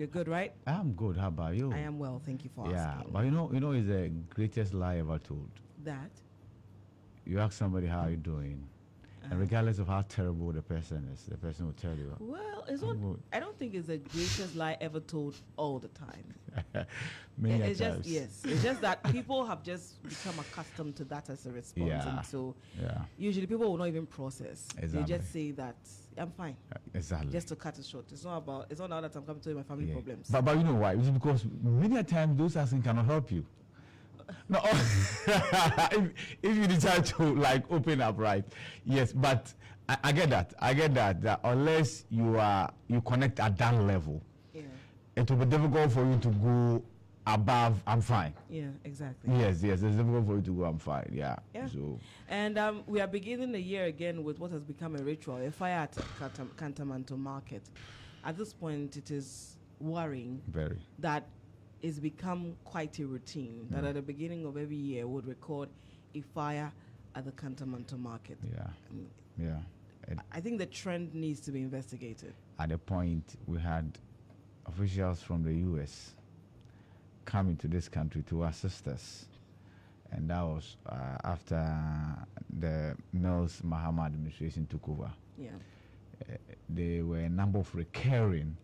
You're good, right? I'm good. How about you? I am well. Thank you for Yeah, asking. but you know, it's the greatest lie ever told. That? You ask somebody how you doing, and regardless of how terrible the person is, the person will tell you. Well, it's not. good. I don't think it's the greatest lie ever told all the time. Many It's times. it's just that people have just become accustomed to that as a response, Yeah. and so Yeah. usually people will not even process. They Exactly. just say that I'm fine, Exactly. just to cut it short. It's not now that I'm coming to my family problems. But you know why? It's because many a times those asking cannot help you. No, if you decide to like open up, right? Yes, but I get that. That unless you connect at that level, Yeah. it will be difficult for you to go above. I'm fine. Yeah, exactly. Yes, it's difficult for you to go. I'm fine. Yeah. Yeah. So And we are beginning the year again with what has become a ritual, a fire at Cantamanto Market. At this point, it is worrying very. that it's become quite a routine that at the beginning of every year would record a fire at the Cantamanto Market. Yeah. Yeah. I think the trend needs to be investigated. At the point we had officials from the U.S. coming to this country to assist us, and that was after the Mills Mahama administration took over. Yeah. There were a number of recurring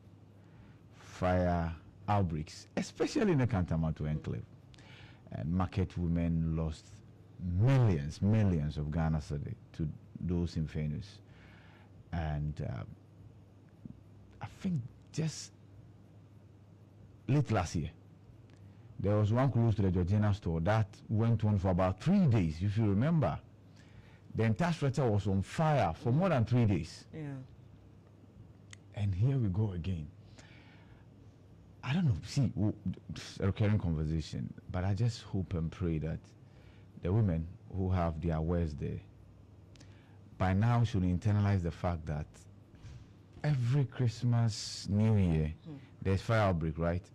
fire outbreaks, especially in the Cantamanto enclave, and market women lost millions of Ghana cedi to those infamous. And I think just late last year, there was one close to the Georgina store that went on for about 3 days, if you remember. The entire structure was on fire for more than 3 days. Yeah. And here we go again. I don't know, see, a recurring conversation, but I just hope and pray that the women who have their wares there by now should internalize the fact that every Christmas, New Year, there's fire outbreak, right?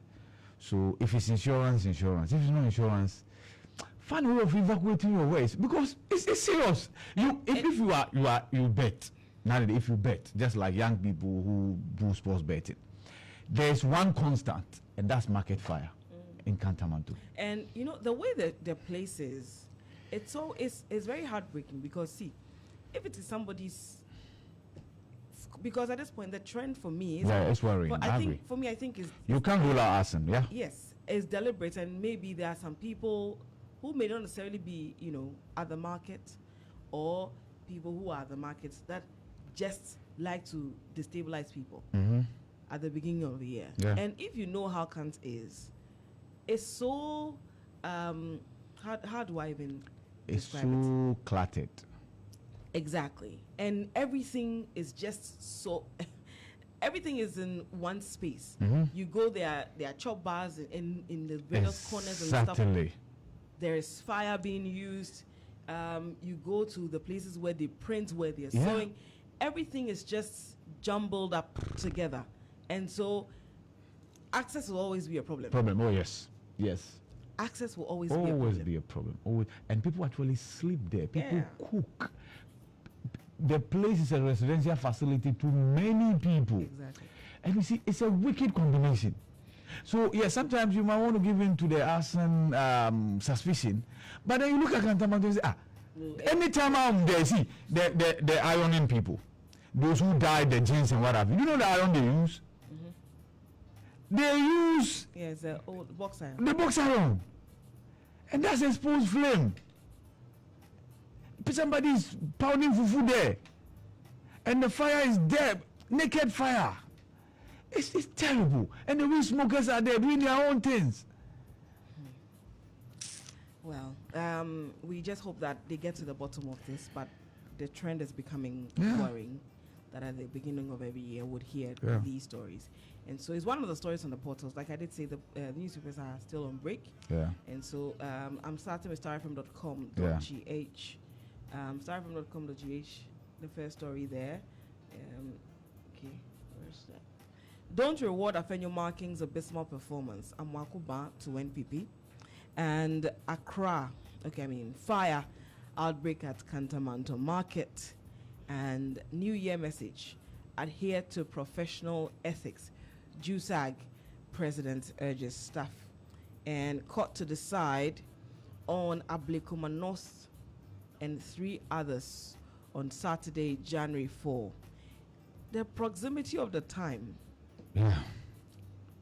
So if it's insurance. If it's not insurance, find a way of evacuating your wares, because it's serious. You bet. Nowadays, if you bet, just like young people who do sports betting, there's one constant, and that's market fire in Cantamanto. And you know the way that the place is, it's very heartbreaking, because see, if it is somebody's, because at this point the trend for me is, Yeah, it's worrying. I think is, You can't rule out arson, yeah? yes, it's deliberate, and maybe there are some people who may not necessarily be, at the market, or people who are at the markets that just like to destabilize people at the beginning of the year. Yeah. And if you know how Kant is, it's so how do I even It's describe it? so cluttered. Exactly. And everything is just so everything is in one space. You go there are chop bars in the various corners and stuff. Certainly. There is fire being used. You go to the places where they print, where they're sewing. Everything is just jumbled up together. And so access will always be a problem. Oh, yes. Access will always Be a problem. Always. And people actually sleep there. People cook. The place is a residential facility to many people. Exactly. And you see, it's a wicked combination. So, sometimes you might want to give in to the arson suspicion, but then you look at Cantamanto and say, anytime I'm there, see, the ironing people, those who dyed the jeans and what have you, know the iron they use? They use it's the old box iron. the box iron, and that's exposed flame. Somebody's pounding fufu there, and the fire is there, naked fire. It's terrible, and the weed smokers are there doing their own things. Well, we just hope that they get to the bottom of this, but the trend is becoming worrying, that at the beginning of every year would hear these stories. And so it's one of the stories on the portals. Like I did say, the newspapers are still on break. Yeah. And so I'm starting with starfm.com.gh. Starfm.com.gh, the first story there. Okay, where's that? Don't reward Afenyo Marking's abysmal performance. Amwakuba to NPP. And Accra, fire outbreak at Cantamanto Market. And New Year message, adhere to professional ethics. JUSAG, president urges staff, and court to decide on Ablekuma North and 3 others on Saturday, January 4. The proximity of the time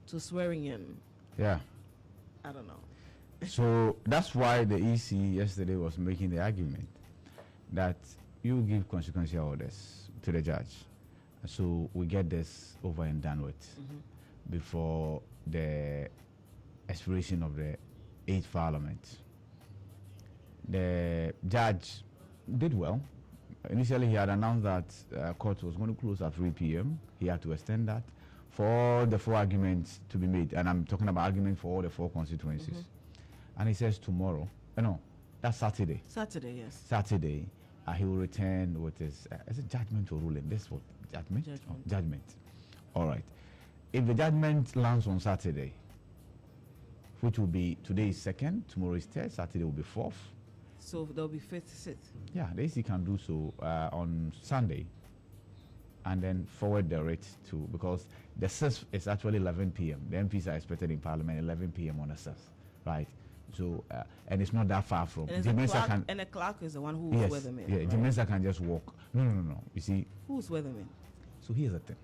to swearing in. Yeah. I don't know. So that's why the EC yesterday was making the argument that you give consequential orders to the judge. So we get this over and done with before the expiration of the 8th Parliament. The judge did well. Initially, he had announced that court was going to close at 3 p.m. He had to extend that for all the 4 arguments to be made. And I'm talking about arguments for all the 4 constituencies. And he says tomorrow, no, that's Saturday. Saturday, yes. Saturday, he will return with his, is it judgment or ruling? This what? Judgment? Judgment. Oh, judgment. All right. If the judgment lands on Saturday, which will be, today is 2nd, tomorrow is 3rd, Saturday will be 4th. So there'll be 5th, 6th. Yeah, the AC can do so on Sunday and then forward the rate to, because the 6th is actually 11 p.m. The MPs are expected in Parliament 11 p.m. on the 6th, right? So, and it's not that far from. And the clerk is the one who will swear them in. Yeah, right? the minister can just walk. No. You see. Who will swear them in? So here's the thing.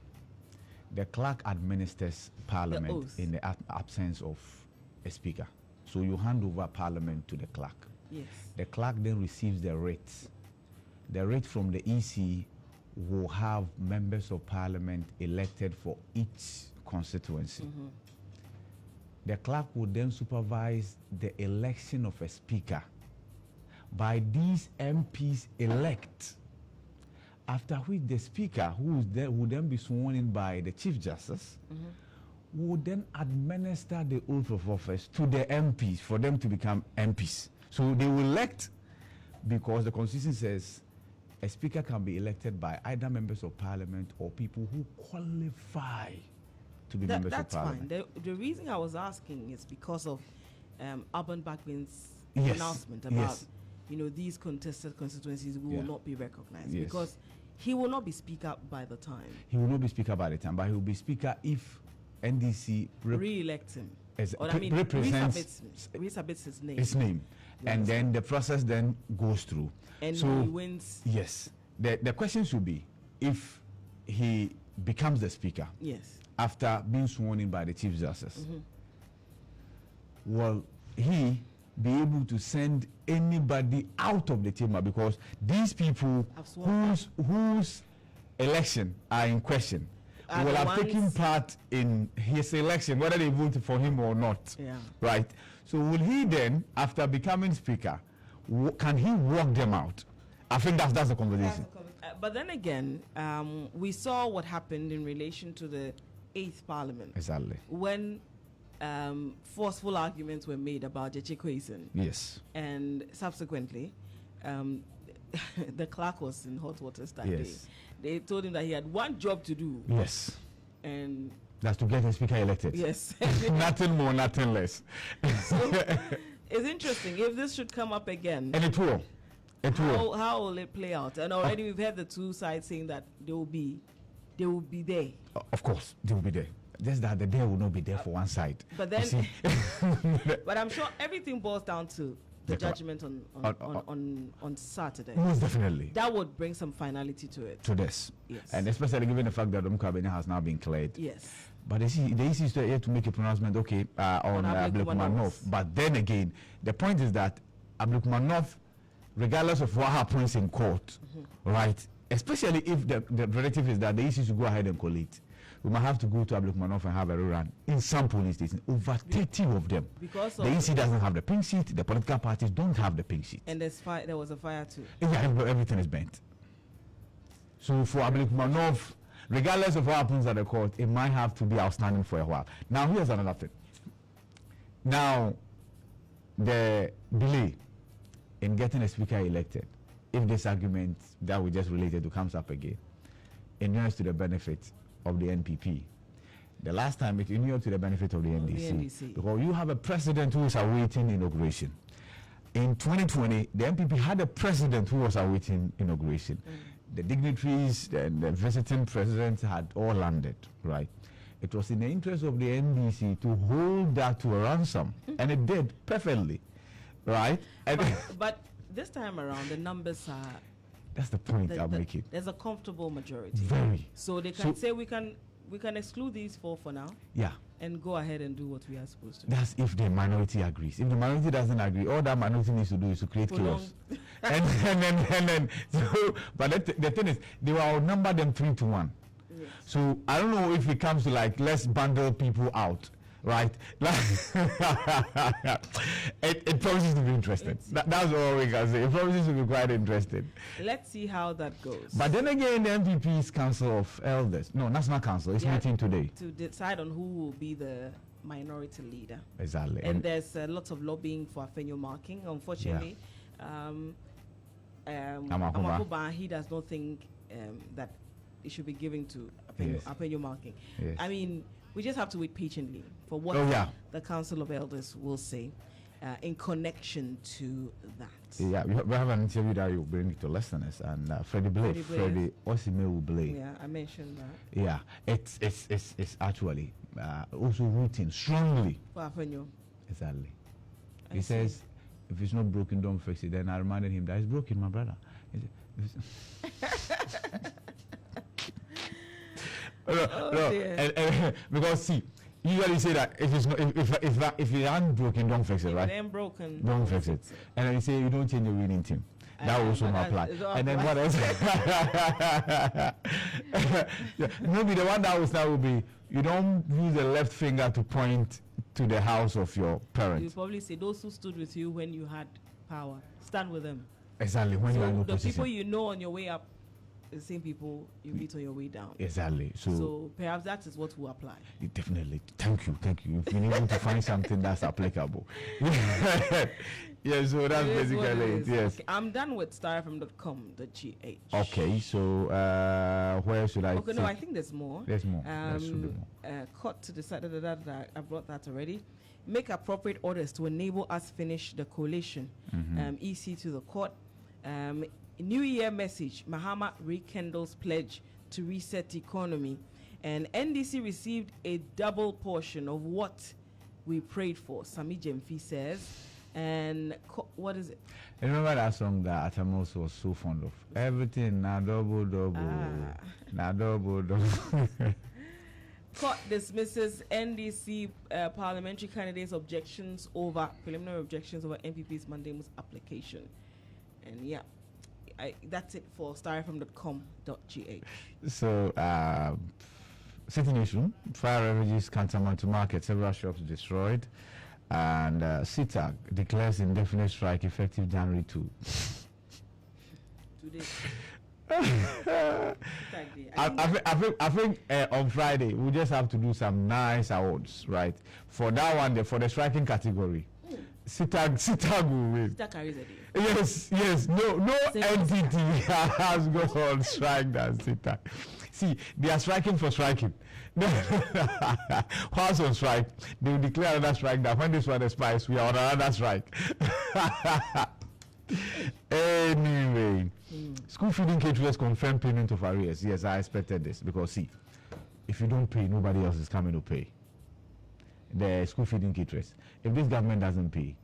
The clerk administers Parliament in the absence of a speaker. So you hand over Parliament to the clerk. Yes. The clerk then receives the rate. The rate from the EC will have members of Parliament elected for each constituency. The clerk will then supervise the election of a speaker by these MPs elect, after which the speaker, who is there, will then be sworn in by the Chief Justice, will then administer the oath of office to the MPs for them to become MPs. So they will elect, because the Constitution says a speaker can be elected by either members of Parliament or people who qualify to be members of Parliament. That's fine. The reason I was asking is because of Alban Bagbin's announcement about these contested constituencies will not be recognized because he will not be speaker by the time. He will not be speaker by the time, but he will be speaker if NDC re-elect him. Represents resubmits his name. His name. And then the process then goes through. And so he wins. Yes. The question should be, if he becomes the speaker after being sworn in by the Chief Justice, will he be able to send anybody out of the chamber? Because these people whose election are in question will have taken part in his election, whether they voted for him or not. Right? So will he then, after becoming speaker, can he walk them out? I think that's the conversation. But then again, we saw what happened in relation to the 8th Parliament. Exactly. When forceful arguments were made about Jeche Kwesen. Yes. And subsequently, the clerk was in hot waters that day. They told him that he had one job to do. Yes. And that's to get the speaker elected. Yes. Nothing more, nothing less. So it's interesting if this should come up again. And it will. How will it play out? And already we've heard the two sides saying that they will be there. Of course, they will be there. Just that the day will not be there for one side. But then, but I'm sure everything boils down to the judgment on Saturday. Most definitely. That would bring some finality to it. To this. Yes. And especially given the fact that Umkabene has now been cleared. Yes. But the EC is here to make a pronouncement, on Ablekuma North. But then again, the point is that Ablekuma North, regardless of what happens in court, right, especially if the relative is that the EC should go ahead and collate, we might have to go to Ablekuma North and have a rerun in some polling stations, over 30 of them. Because the EC doesn't have the pink sheet, the political parties don't have the pink sheet. And there was a fire too. Yeah, everything is bent. So for Ablekuma North, regardless of what happens at the court, it might have to be outstanding for a while. Now, here's another thing. Now, the delay in getting a speaker elected, if this argument that we just related to comes up again, inures to the benefit of the NPP. The last time it inured to the benefit of the NDC. Because you have a president who is awaiting inauguration. In 2020, the NPP had a president who was awaiting inauguration. The dignitaries and the visiting presidents had all landed, right? it was in the interest of the NDC to hold that to a ransom, and it did perfectly, right? But this time around, the numbers are. That's the point I'm making. There's a comfortable majority. Very. So they can say we can exclude these 4 for now. Yeah. And go ahead and do what we are supposed to do. That's if the minority agrees. If the minority doesn't agree, all that minority needs to do is to create chaos. and then so, but the thing is, they will outnumber them 3-1. Yes. So I don't know if it comes to like, let's bundle people out, right? It promises to be interesting. That's all we can say. It promises to be quite interesting. Let's see how that goes. But then again, the MPP's Council of Elders, no, National Council, is meeting today to decide on who will be the minority leader. Exactly. And there's lots of lobbying for Afenyo marking. Unfortunately, Amakuba, he does not think that it should be given to Afenyo marking. Yes. I mean, we just have to wait patiently for what the Council of Elders will say in connection to that. Yeah, we have an interview that you bring to listeners, and Freddie Osime Blay. Yeah, I mentioned that. Yeah, it's actually also rooting strongly for Afenyo. Exactly. He says, if it's not broken, don't fix it. Then I reminded him that it's broken, my brother. No, because see, usually say that if it's not, if it ain't broken, don't fix it, right? If it ain't broken, don't fix it. And then you say you don't change the winning team. That also apply. And then what else? Maybe the one that will start will be, you don't use the left finger to point to the house of your parents. You probably say those who stood with you when you had power, stand with them. Exactly. When you are in the opposition. people you know on your way up, the same people you meet on your way down. Exactly. So perhaps that is what will apply. Definitely. Thank you. You've been able to find something that's applicable. Yeah, so that's basically it. Yes. Okay, I'm done with starfm.com.gh. Okay, so where should I? Okay, no, I think there's more. There's more. There should be more. Court to decide that I brought that already. Make appropriate orders to enable us finish the coalition. EC to the court. New Year message. Mahama rekindles pledge to reset economy, and NDC received a double portion of what we prayed for. Sami Jemfi says. And what is it? I remember that song that Atamos was so fond of. Everything na double, na double. Court dismisses NDC parliamentary candidates' objections over preliminary objections over MPP's mandamus application. And yeah, that's it for starfm.com.gh. So, city issue: fire refugees cantonment to market, several shops destroyed. And SITAG declares indefinite strike effective January 2. Today. I think on Friday we'll just have to do some nice awards, right? For that one, for the striking category. SITAG will win. SITAG carries a day. Yes. No entity has gone on strike than SITAG. See, they are striking for striking. Whilst on strike, they will declare another strike that when this one expires, we are on another strike. Anyway, school feeding caterers confirm payment of arrears. Yes, I expected this because see, if you don't pay, nobody else is coming to pay. The school feeding caterers. If this government doesn't pay,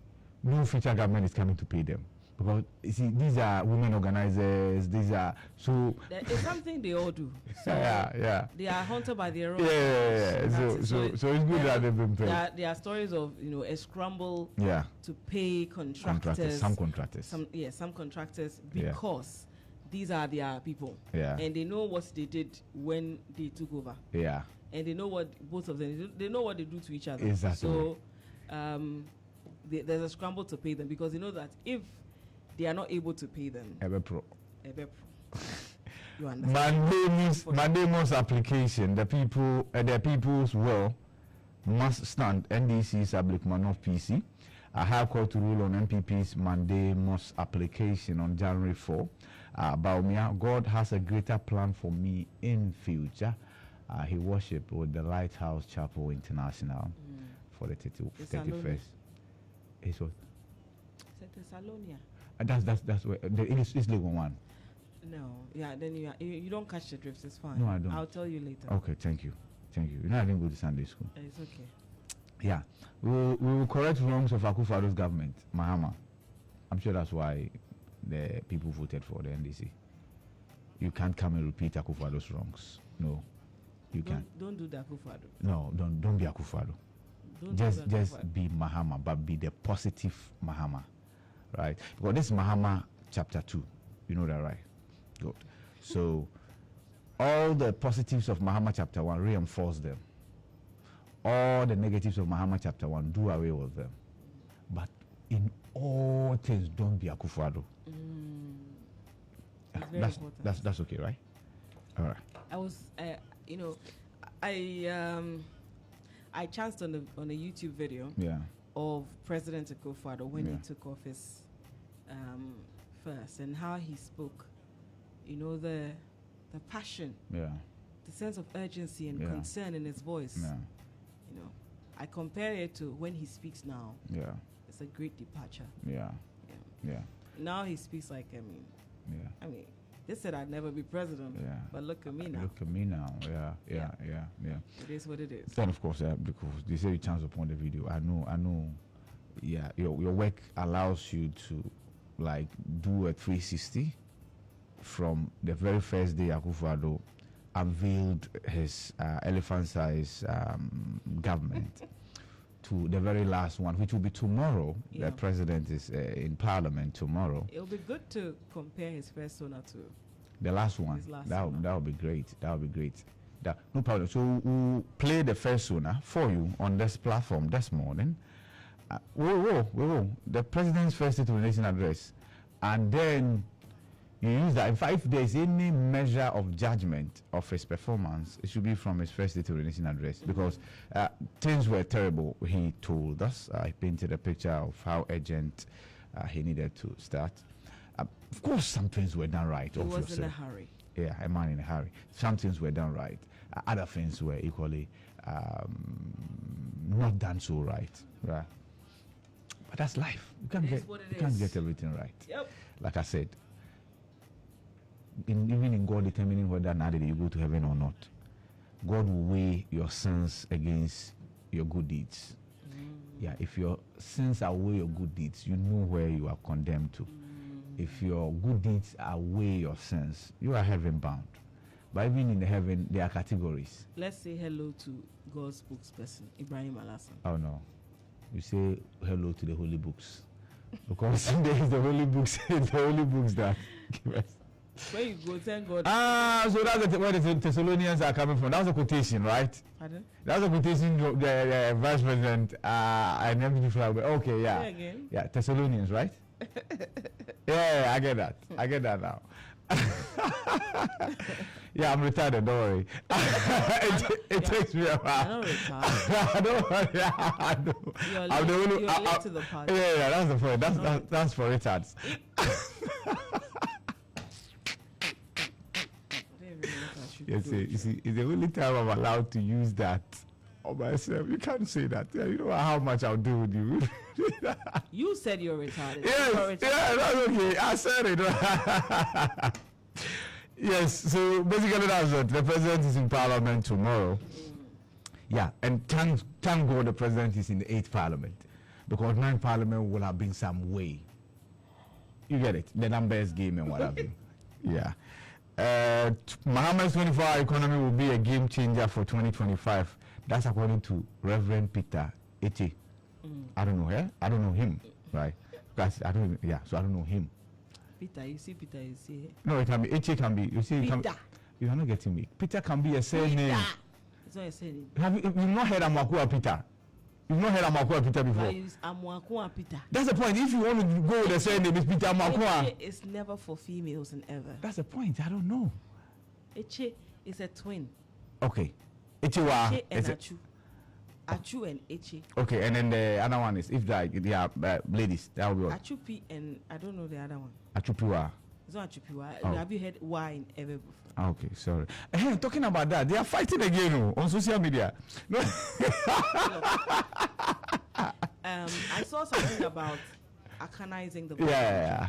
no future government is coming to pay them. Because you see, these are women organizers. These are so. It's something they all do. So yeah. They are haunted by their own. Yeah. So it's good that they've been paid. There are stories of a scramble. To pay contractors. Some contractors. Some contractors because these are their people. Yeah. And they know what they did when they took over. Yeah. And they know what both of them. They know what they do to each other. Exactly. So, there's a scramble to pay them because they know that if they are not able to pay them. Ebepro. You understand? Mandamus application. The people's will must stand. NDC's Ablikman of PC. A high court to rule on MPP's mandamus application on January 4. Baumia, God has a greater plan for me in future. He worshipped with the Lighthouse Chapel International for the 31st. It's what? Thessalonia. That's where it's Lagos one. No, yeah. Then you don't catch the drift. It's fine. No, I don't. I'll tell you later. Okay, thank you. Thank you. You know I didn't go to Sunday school. It's okay. Yeah. We will correct wrongs of Akufo-Addo's government, Mahama. I'm sure that's why the people voted for the NDC. You can't come and repeat Akufo-Addo's wrongs. No, you can't. Don't do the Akufo-Addo. No, don't be Akufo-Addo. Just be Mahama, but be the positive Mahama, right? Because this is Mahama chapter 2. You know that, right? Good. So all the positives of Mahama chapter 1, reinforce them. All the negatives of Mahama chapter 1, do away with them. But in all things, don't be Akufo-Addo. That's okay, right? All right. I was, I chanced on a YouTube video of President Akufo-Addo when he took office first, and how he spoke. You know, the passion, the sense of urgency and concern in his voice. Yeah. You know, I compare it to when he speaks now. Yeah. It's a great departure. Yeah. Now he speaks like, they said I'd never be president. Yeah. But look at me now. Look at me now. Yeah. It is what it is. Then of course, because they say you chance upon the video. I know. Yeah, your work allows you to like do a 360 from the very first day Akufo-Addo unveiled his elephant-sized government to the very last one, which will be tomorrow. The president is in parliament tomorrow. It'll be good to compare his first sona to the last one. That would be great. No problem. So we'll play the first sona for you on this platform this morning. Whoa. The president's first State of the Nation address, and then you use that. In fact, if there's any measure of judgment of his performance, it should be from his first State of the Nation address, because things were terrible, he told us. I painted a picture of how urgent he needed to start. Of course, some things were done right. He was in a hurry. Yeah, a man in a hurry. Some things were done right. Other things were equally not done so right. Right. But that's life. You can't get everything right. Yep. Like I said, even in God determining whether or not you go to heaven or not, God will weigh your sins against your good deeds. Yeah, if your sins outweigh your good deeds, you know where you are condemned to. If your good deeds outweigh your sins, you are heaven bound. But even in the heaven, there are categories. Let's say hello to God's spokesperson, Ibrahim Alassan. Oh no. You say hello to the holy books. Because there is the holy books, that give us. Where you go, thank God. So that's where the Thessalonians are coming from. That was a quotation, right? Pardon? That was a quotation of the vice president and everything flag. Okay, yeah. Say again? Yeah, Thessalonians, right? Yeah, I get that. I get that now. Yeah, I'm retired, don't worry. It takes me a while. I'm not retired. Don't worry. I know. You're late to the party. Yeah, that's the point. That's for retards. Yes, you see, it's the only time I'm allowed to use that on myself. You can't say that. Yeah, you know how much I'll do with you. You said you're retarded. Yes, yeah, that's okay. I said it. Yes, so basically that's it. The president is in parliament tomorrow. Yeah, and thank God the president is in the 8th parliament, because 9th parliament will have been some way. You get it? The numbers game and what have you. Yeah. Mahama's 24-hour economy will be a game changer for 2025. That's according to Reverend Peter Eche. I don't know her. I don't know him, right? Because I don't know him. Peter, you see. No, it can be Eche. Can be. You see, Peter. You are not getting me. Peter can be a surname. It's not a surname. You've not heard Amakua Peter? You've not heard Amakua Peter before? I use Amakua Peter. That's the point. If you want to go with the surname, it's Peter Amakua. It's never for females and ever. That's the point. I don't know. Eche is a twin. Okay. Eche and Achu. Achu and Eche. Okay, and then the other one is, if they are ladies, that will be what? Achu P and I don't know the other one. Achu Piwa. It's not Achu Piwa. Have you heard Y in ever before? Okay, sorry. Hey, talking about that, they are fighting again on social media. No. I saw something about arcanizing the Yeah.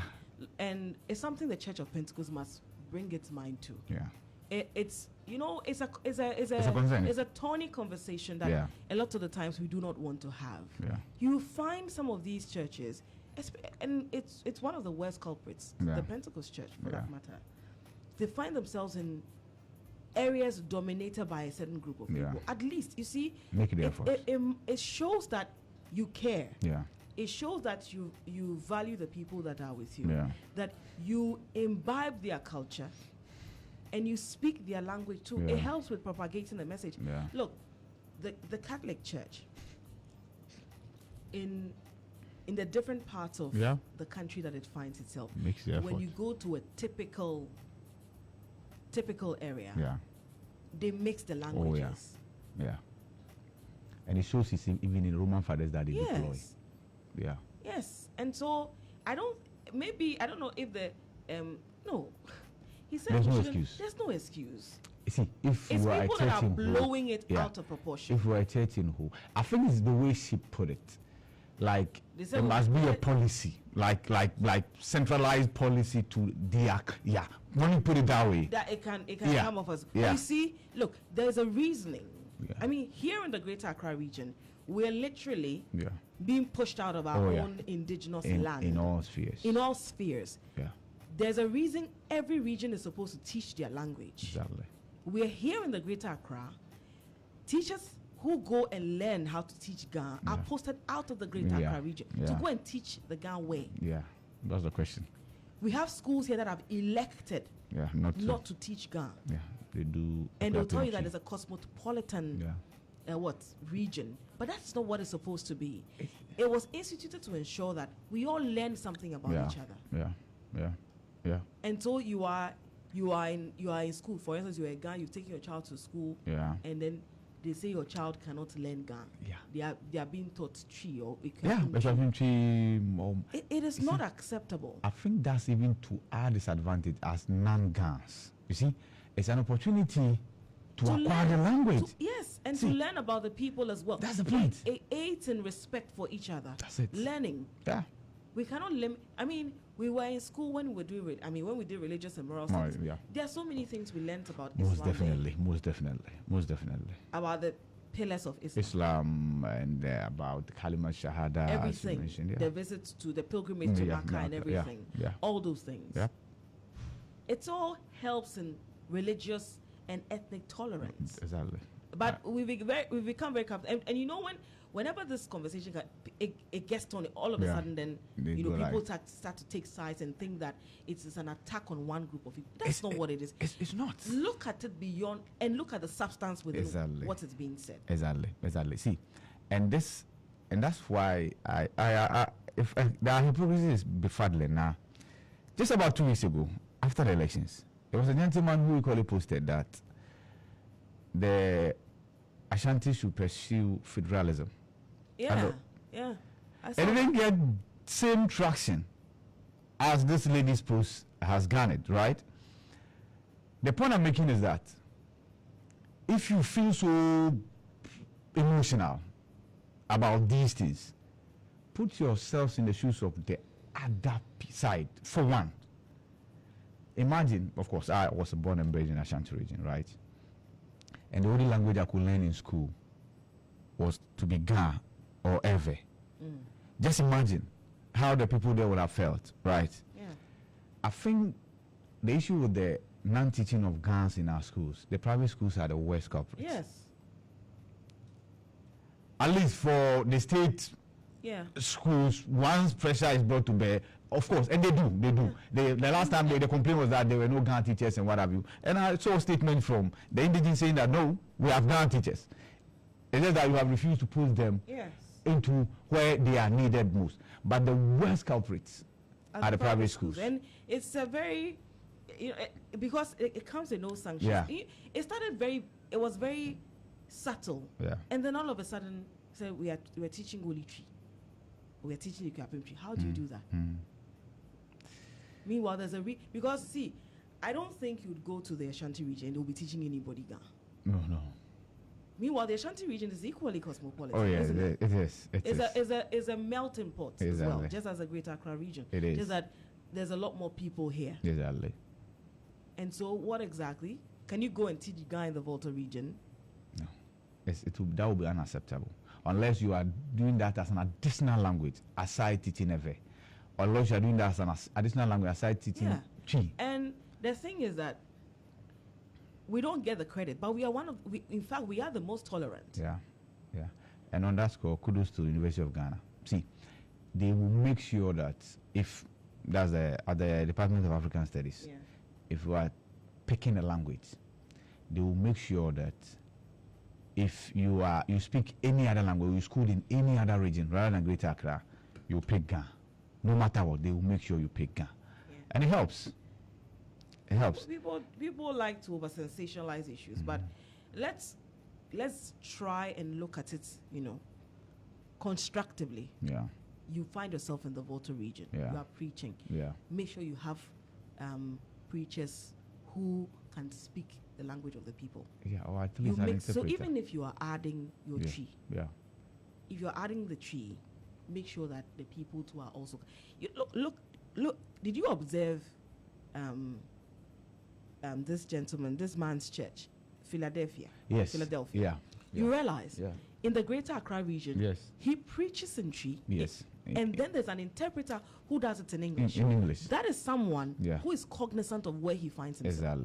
and it's something the Church of Pentecost must bring its mind to. Yeah. it's it's a concern. it's a thorny conversation that a lot of the times we do not want to have. Yeah. You find some of these churches, and it's one of the worst culprits, the Pentecost church for that matter. They find themselves in areas dominated by a certain group of people. At least, you see, it shows that you care. Yeah. It shows that you value the people that are with you. Yeah. That you imbibe their culture and you speak their language too. It helps with propagating the message. Yeah. Look, the Catholic Church in the different parts of the country that it finds itself, when you go to a typical area, they mix the languages. Oh, yeah. And it shows it's even in Roman fathers that they deploy. Yeah. Yes. And so I don't know if the no. He said there's no excuse. There's no excuse. You see, if it's you are people that are blowing it out of proportion. If we are a church in who, I think it's the way she put it. Like there must be a policy, like centralized policy to the when you put it that way, that it can come off as. You see, look, there's a reasoning. I mean, here in the Greater Accra region, we're literally being pushed out of our own indigenous land in all spheres. In all spheres. Yeah. There's a reason every region is supposed to teach their language. Exactly. We're here in the Greater Accra. Teachers who go and learn how to teach Ga are posted out of the Greater Accra region to go and teach the Ga way. Yeah, that's the question. We have schools here that have elected not to teach Ga. Yeah, they do. And they'll tell you that there's a cosmopolitan region. But that's not what it's supposed to be. It was instituted to ensure that we all learn something about each other. Yeah. And so you are in school. For instance, you're a Ga, you've taken your child to school, and then they say your child cannot learn Ga. Yeah. They are being taught tree or it is not acceptable. I think that's even to our disadvantage as non-Gans. You see, it's an opportunity to acquire the language. To learn about the people as well. That's the point. It aids in respect for each other. That's it. Learning. Yeah. We cannot limit. I mean, we were in school when we did religious and moral studies. There are so many things we learned about Islam. Most definitely. About the pillars of Islam. Islam and about Kalima Shahada. Everything. As you mentioned, the visits to the pilgrimage to Makkah and everything. Yeah. All those things. Yeah. It all helps in religious and ethnic tolerance. Exactly. But we've become very comfortable. And you know, whenever this conversation it gets on, all of a sudden then people start to take sides and think that it's an attack on one group of people. That's not what it is. It's not. Look at it beyond and look at the substance within what is being said. Exactly. See, and that's why if the hypocrisy is befuddling now. Just about 2 weeks ago, after the elections, there was a gentleman who equally posted that the Ashanti should pursue federalism. Yeah. It didn't get same traction as this lady's post has garnered, right? The point I'm making is that if you feel so emotional about these things, put yourselves in the shoes of the other side. For one, imagine, of course, I was born and bred in Ashanti region, right? And the only language I could learn in school was to be Ga or Ewe. Just imagine how the people there would have felt, right? Yeah. I think the issue with the non-teaching of Gans in our schools, the private schools are the worst culprits. Yes. At least for the state schools, once pressure is brought to bear, of course, and they do. The last time the complaint was that there were no Ga teachers and what have you. And I saw a statement from the indigenous saying that no, we have Ga teachers. It's just that you have refused to put them into where they are needed most. But the worst culprits are the private schools. And it's a very, because it comes with no sanctions. Yeah. It was very subtle. Yeah. And then all of a sudden, we're teaching Golitri. We're teaching Ikuapemtri. How do you do that? Meanwhile, there's because see, I don't think you'd go to the Ashanti region and they'll be teaching anybody Ga. No. Meanwhile, the Ashanti region is equally cosmopolitan. Oh yeah, isn't it? It is. It's a melting pot as well, just as the Greater Accra region. It is. Just that there's a lot more people here. Exactly. And so, what exactly? Can you go and teach Ga in the Volta region? No. That will be unacceptable. Unless you are doing that as an additional language aside teaching Ewe. Or unless you are doing that as an additional language aside teaching Chi. And the thing is that we don't get the credit, but we are in fact, we are the most tolerant. Yeah. And on that score, kudos to the University of Ghana. See, they will make sure that if that's at the Department of African Studies, if you are picking a language, they will make sure that if you speak any other language, you schooled in any other region rather than Greater Accra, you pick Ga. No matter what, they will make sure you pick Ga. And it helps. It helps. People like to over sensationalize issues, but let's try and look at it, constructively. Yeah. You find yourself in the Volta region. Yeah. You are preaching. Yeah. Make sure you have preachers who can speak the language of the people. Yeah, or at least an interpreter. So even if you are adding your tree, if you're adding the tree, make sure that the people too are also. Look. Did you observe this gentleman, this man's church, Philadelphia? Yes. Philadelphia. Yeah. You realize in the Greater Accra region, he preaches in Tree. Yes. And then there's an interpreter who does it in English. In English. That is someone who is cognizant of where he finds himself.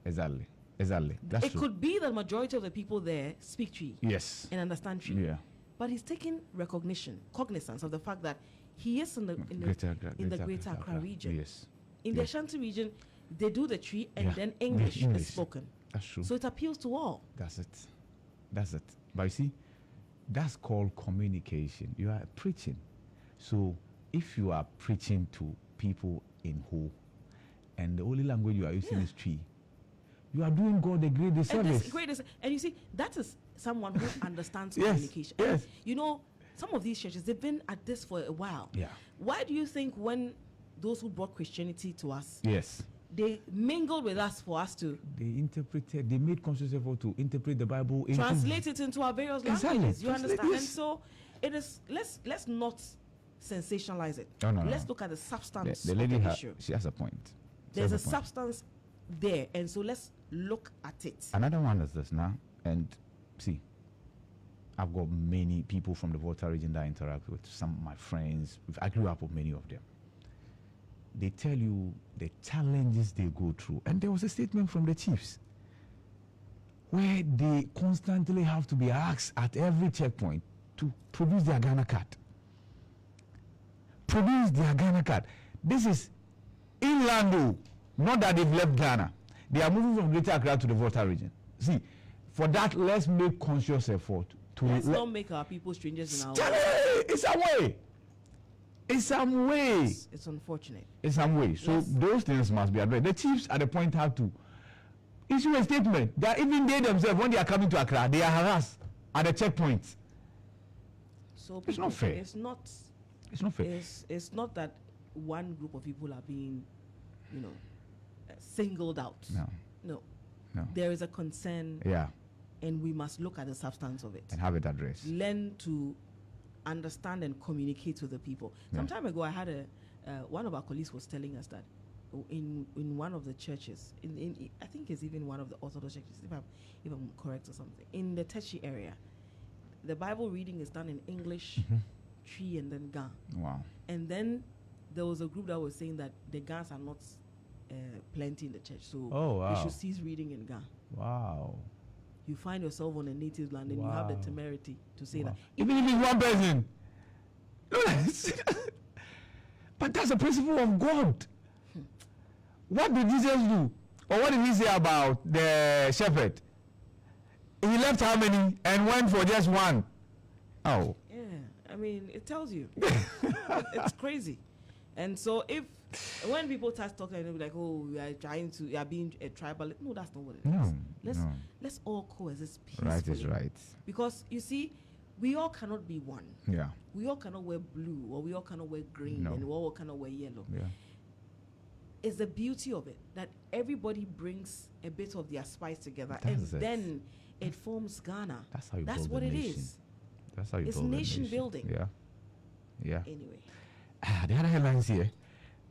Exactly. It could be the majority of the people there speak Tree. Yes. And understand Tree. Yeah. But he's taking cognizance of the fact that he is in the Greater Accra region. Yes. In the Ashanti region, they do the Tree and then English is spoken. That's true. So it appeals to all. That's it. But you see, that's called communication. You are preaching. So if you are preaching to people in whole, and the only language you are using is Tree, you are doing God a great disservice. And you see, that is someone who understands communication. Yes. And, some of these churches, they've been at this for a while. Yeah. Why do you think when those who brought Christianity to us, they mingled with us for us to... They made conscious effort to interpret the Bible. Translate it into our various languages. You understand? And so, it is, let's not sensationalize it. No. Let's look at the substance the lady of the issue. She has a point. There's a substance there, and so let's look at it. Another one is this now, and see, I've got many people from the Volta region that I interact with, some of my friends. I grew up with many of them. They tell you the challenges they go through. And there was a statement from the chiefs where they constantly have to be asked at every checkpoint to produce their Ghana card. Produce their Ghana card. This is inland, not that they've left Ghana. They are moving from Greater Accra to the Volta region. See, for that, let's make conscious effort to... Let's not make our people strangers in our way. It's a way. In some way. It's unfortunate. In some way. So those things must be addressed. The chiefs at the point have to issue a statement that even they themselves, when they are coming to Accra, they are harassed at the checkpoints. So it's not fair. It's not fair. It's not that one group of people are being, singled out. No. There is a concern. Yeah. And we must look at the substance of it. And have it addressed. Learn to understand and communicate with the people. Some time ago, I had one of our colleagues was telling us that in one of the churches, I think it's even one of the Orthodox churches, if I'm correct or something, in the Techi area, the Bible reading is done in English, Tree, and then Ga. Wow. And then there was a group that was saying that the Gans are not plenty in the church, so we should cease reading in Ga. Wow. You find yourself on a native land and you have the temerity to say that. Even if it's one person. But that's the principle of God. What did Jesus do? Or what did he say about the shepherd? He left how many and went for just one? Oh. Yeah, I mean, it tells you. It's crazy. And so when people start talking, they'll be like, "Oh, we are being a tribal." No, that's not what it is. Let's all coexist peacefully. Right is right. Because you see, we all cannot be one. Yeah. We all cannot wear blue, or we all cannot wear green, and we all cannot wear yellow. Yeah. It's the beauty of it that everybody brings a bit of their spice together, then it forms Ghana. That's how you That's build what a it nation. is. That's how you it's build a nation building. Yeah. Anyway. The other headlines here.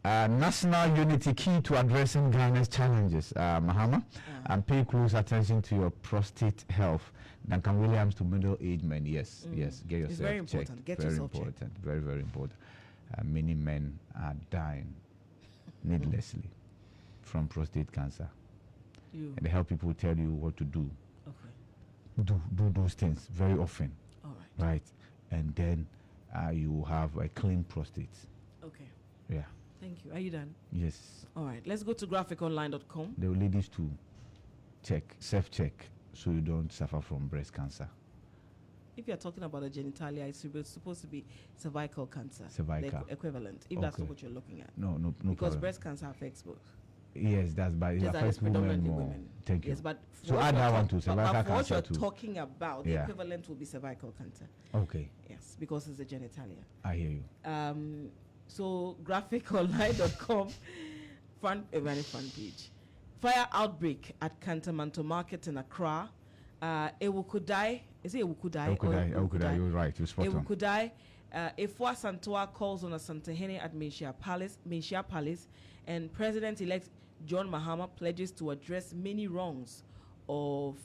National unity key to addressing Ghana's challenges. Mahama, and pay close attention to your prostate health. Duncan Williams to middle-aged men. Yes, yes. Get yourself it's very important. checked. Get very yourself important. checked. Very, very important. Many men are dying needlessly from prostate cancer. And they help people tell you what to do. Okay. Do those things very often. All right. Right, and then you have a clean prostate. Okay. Yeah. Thank you. Are you done? Yes. All right. Let's go to graphiconline.com. The ladies to self-check, so you don't suffer from breast cancer. If you're talking about the genitalia, it's supposed to be cervical cancer. Cervical. The equivalent, if that's not what you're looking at. No because problem. breast cancer affects both. Yes, that's by it Just that affects it's predominantly women more. women. Thank you. Yes, but so add that one to but cervical for what cancer you're too. talking about, the equivalent will be cervical cancer. Okay. Yes, because it's the genitalia. I hear you. So graphiconline.com front page. Fire outbreak at Kantamanto Market in Accra. Ewukudai. Is it Ewukudai? Ewukudai. You're right. You're spot on. Ewukudai. Ifwa Santoa calls on a Santahene at Mesia Palace, and President-elect John Mahama pledges to address many wrongs of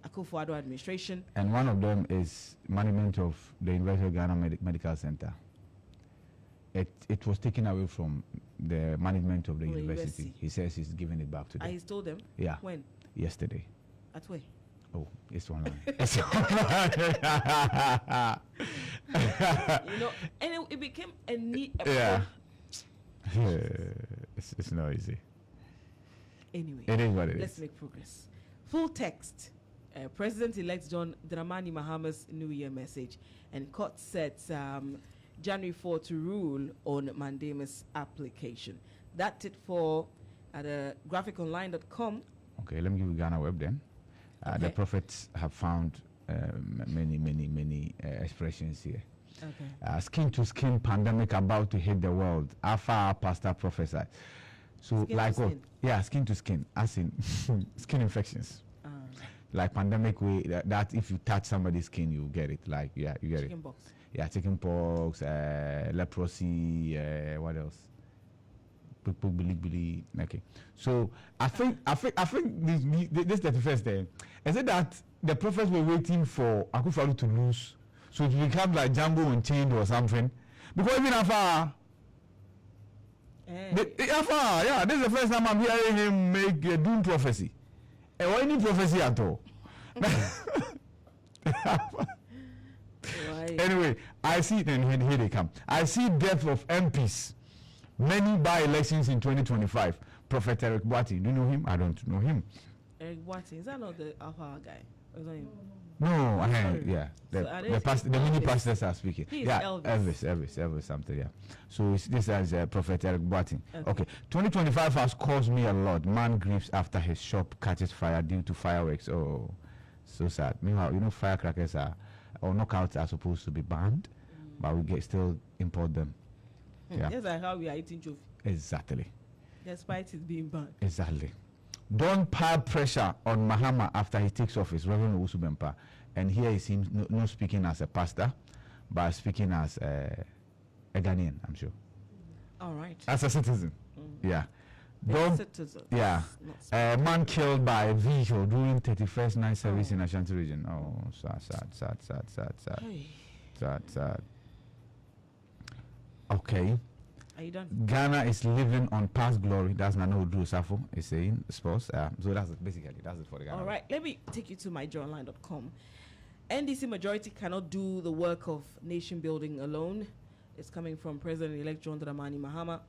Akufo-Addo administration. And one of them is management of the University of Ghana Medical Center. It was taken away from the management of the university. He says he's giving it back to them. He's told them? Yeah. When? Yesterday. At where? Oh, it's online. And it became a need. It's not easy. Anyway, it is what it let's make progress. Full text. President-elect John Dramani Mahama's New Year message, and court sets January 4 to rule on mandamus application. That's it for graphiconline.com. Okay, let me give you Ghana Web then. Okay. The prophets have found many expressions here. Okay. Skin to skin pandemic about to hit the world. Alpha pastor prophesied. So skin like what? Skin. Yeah, skin to skin, as in skin infections. Like pandemic way that if you touch somebody's skin, you get it. Like you get chicken it. Pox. Yeah, chicken pox, leprosy. What else? Okay. So I think this 31st day. Is it that the prophets were waiting for Akufo-Addo to lose, so it become like Django Unchained or something? Because even afar. Yeah, this is the first time I'm hearing him make a doom prophecy. Or any prophecy at all. Anyway, I see, and here they come. I see death of MPs. Many by-elections in 2025. Prophet Eric Boati. Do you know him? I don't know him. Eric Boati. Is that not the Alpha guy? Or is that him? No, yeah. The mini pastors are speaking. Yeah, Elvis, something, yeah. So this is Prophet Eric Boati. Okay. 2025 has caused me a lot. Man grieves after his shop catches fire due to fireworks. Oh, so sad. Meanwhile, firecrackers or knockouts are supposed to be banned, but we still import them. Yeah. That's like how we are eating trophy. Exactly. Despite it being banned. Exactly. Don't pile pressure on Mahama after he takes office, Reverend Owusu Bempah. And here he seems not speaking as a pastor, but speaking as a Ghanaian, I'm sure. All right. As a citizen. Yeah. Citizen. Yeah. A man killed by a vehicle during 31st night service in Ashanti region. Oh, sad. Hey. Sad. Okay. Are you done? Ghana is living on past glory. That's Nana Odru Safo is saying, sports. So that's it for the Ghana. All right. Let me take you to myjournline.com. NDC majority cannot do the work of nation building alone. It's coming from President-elect John Dramani Mahama.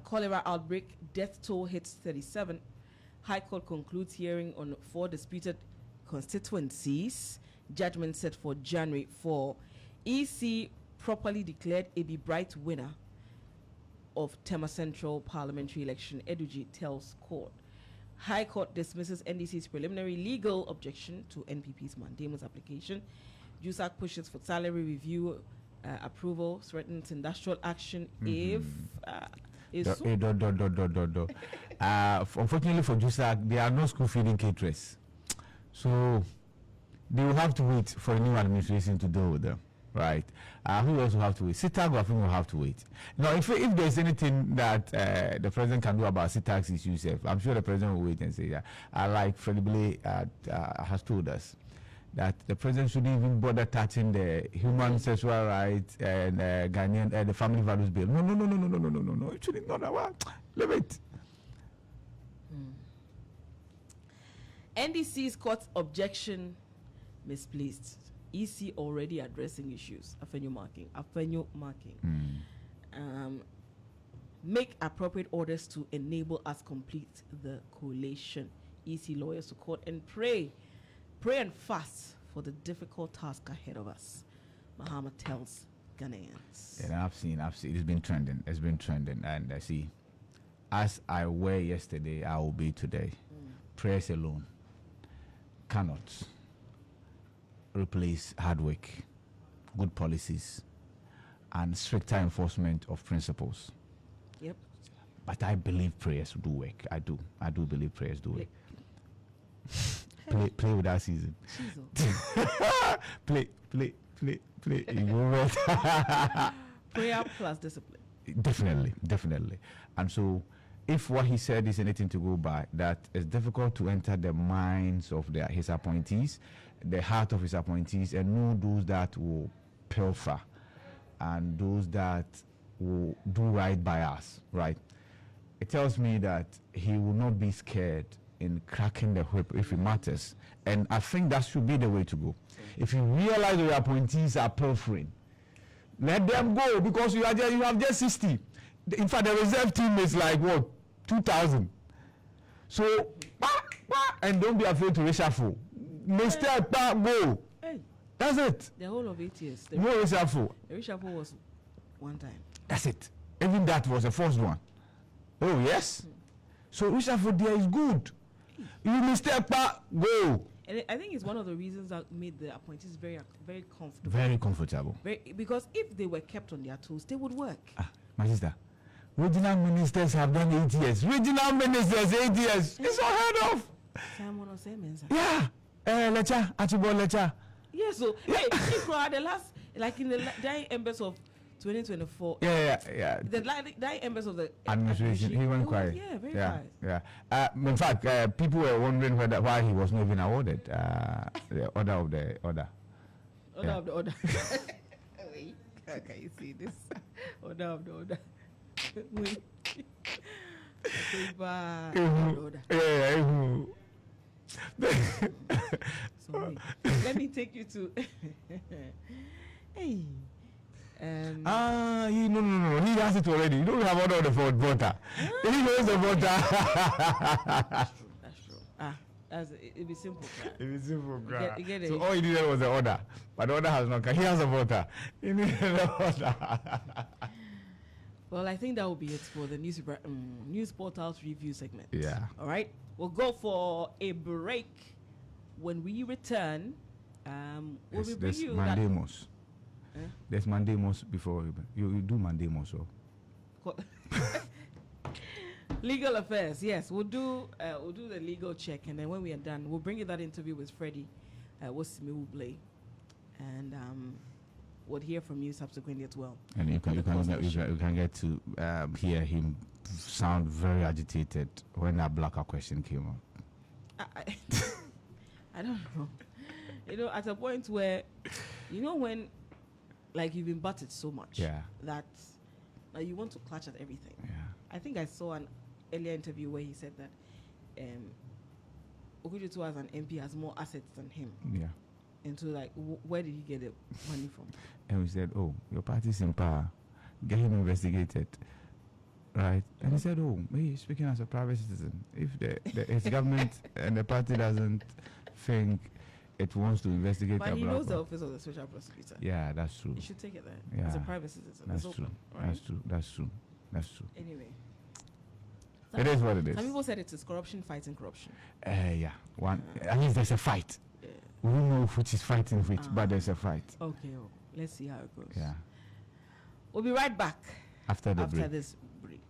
Cholera outbreak, death toll hits 37. High Court concludes hearing on 4 disputed constituencies. Judgment set for January 4. EC properly declared Ebi Bright winner of Tema Central parliamentary election. Eduji tells court. High Court dismisses NDC's preliminary legal objection to NPP's mandamus application. JUSAC pushes for salary review approval, threatens industrial action if... Unfortunately for JUSAC, there are no school feeding caterers. So they will have to wait for a new administration to deal with them. right? Who also have to wait? SITAG, I think will have to wait. Now, if there's anything that the president can do about SITAG's issues, I'm sure the president will wait and say, yeah. Like Freddie Blay has told us that the president shouldn't even bother touching the human sexual rights and Ghanaian the family values bill. No. It shouldn't not that. Leave it. NDC's court objection misplaced. EC already addressing issues. Afenyo marking. Make appropriate orders to enable us complete the collation. EC lawyers to court and pray and fast for the difficult task ahead of us. Mahama tells Ghanaians. Yeah, I've seen. It's been trending. And I see. As I were yesterday, I will be today. Prayers alone cannot replace hard work, good policies, and stricter enforcement of principles. Yep. But I believe prayers do work. I do believe prayers do work. Play with that season. play. Prayer plus discipline. Definitely. And so, if what he said is anything to go by, that it's difficult to enter the minds of his appointees, the heart of his appointees, and know those that will pilfer and those that will do right by us, right? It tells me that he will not be scared in cracking the whip if it matters. And I think that should be the way to go. If you realize your appointees are pilfering, let them go, because you have just 60. In fact, the reserve team is like what, 2,000. So, and don't be afraid to reshuffle. Mistake, go. Hey, that's it. the whole of 8 years. No reshuffle. The reshuffle was one time. That's it. Even that was the first one. Oh yes. So reshuffle there is good. You mistake, go. And I think it's one of the reasons that made the appointees very, very comfortable. Very comfortable. Because if they were kept on their toes, they would work. My sister, regional ministers have done 8 years. Regional ministers, 8 years. It's unheard of. Simon or Siemens. Yeah. Lecha, Archibald Lecha. Yeah, so, hey, the last, like in the dying embers of 2024. Yeah. The dying embers of the administration, he went quiet. Yeah, very quiet. Yeah. In fact, people were wondering why he was not even awarded the order of the order. Order of the order. Wait, can you see this? Order of the order. Wait. So let me take you to. Hey. No. He has it already. You don't have order of the voter. He knows the voter. That's true. It'd be simple. It'd be simple. You get it. So all he needed was the order, but the order has not come. He has a voter. He needed the order. Well, I think that will be it for the news portals review segment. Yeah. All right. We'll go for a break. When we return, we'll be bringing you Mandemos. There's Mandemos before you do Mandemos. So. Legal affairs. Yes, we'll do the legal check, and then when we are done, we'll bring you that interview with Freddie Blay, and we'll hear from you subsequently as well. And you can get to hear him sound very agitated when that blacker question came up. I don't know. At a point where, when, like, you've been butted so much that you want to clutch at everything. Yeah. I think I saw an earlier interview where he said that Okujetu as an MP has more assets than him. Yeah. And so, like, where did he get the money from? And we said, your party's in power. Get him investigated. Right? And he said, he's speaking as a private citizen. If his government and the party doesn't think it wants to investigate, but he knows the office of the special prosecutor. Yeah, that's true. You should take it there as a private citizen. That's true. Right? That's true. Anyway, it is what it is. Some people said it is corruption fighting corruption. Yeah. At least there's a fight. Yeah. We don't know which is fighting which, but there's a fight. Okay. Let's see how it goes. Yeah. We'll be right back after this break.